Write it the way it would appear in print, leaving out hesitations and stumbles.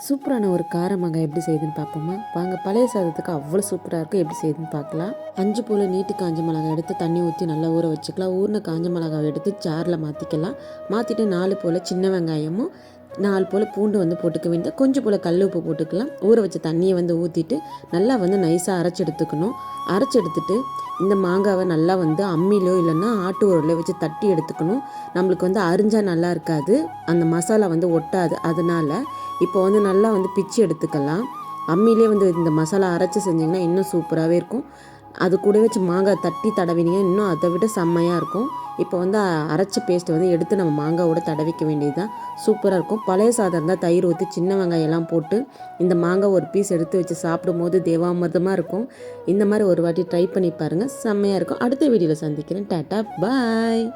சூப்பரான ஒரு கார மாங்காய் எப்படி செய்யுதுன்னு பார்ப்போமா வாங்க. பழைய சாதத்துக்கு அவ்வளோ சூப்பராக இருக்கும். எப்படி செய்யுதுன்னு பார்க்கலாம். 5 போல் நீட்டு காஞ்ச மிளகாய் எடுத்து தண்ணி ஊற்றி நல்லா ஊற வச்சுக்கலாம். ஊறின காஞ்ச மிளகாய் எடுத்து ஜாரில் மாற்றிக்கலாம். மாற்றிட்டு 4 போல் சின்ன வெங்காயமும் 4 போல் பூண்டு போட்டுக்க வேண்டியது. கொஞ்சம் போல் கல் உப்பு போட்டுக்கலாம். ஊற வச்ச தண்ணியை ஊற்றிட்டு நல்லா நைஸாக அரைச்சி எடுத்துக்கணும். அரைச்சி எடுத்துட்டு இந்த மாங்காவை நல்லா அம்மிலோ இல்லைன்னா ஆட்டு உரலையோ வச்சு தட்டி எடுத்துக்கணும். நம்மளுக்கு அரிஞ்சால் நல்லா இருக்காது, அந்த மசாலா ஒட்டாது. அதனால இப்போ நல்லா பிச்சு எடுத்துக்கலாம். அம்மிலே இந்த மசாலா அரைச்சி செஞ்சிங்கன்னா இன்னும் சூப்பராகவே இருக்கும். அது கூட வச்சு மாங்காய் தட்டி தடவினீங்க இன்னும் அதை விட செம்மையாக இருக்கும். இப்போ அரைச்ச பேஸ்ட்டை எடுத்து நம்ம மாங்காவோட தடவிக்க வேண்டியது தான். சூப்பராக இருக்கும். பழைய சாதம் இருந்தால் தயிர் ஊற்றி சின்ன வெங்காயம்லாம் போட்டு இந்த மாங்காய் ஒரு பீஸ் எடுத்து வச்சு சாப்பிடும் போது தேவாமிர்தமாக இருக்கும். இந்த மாதிரி ஒரு வாட்டி ட்ரை பண்ணி பாருங்கள், செம்மையாக இருக்கும். அடுத்த வீடியோவில் சந்திக்கிறேன். டாட்டா பாய்.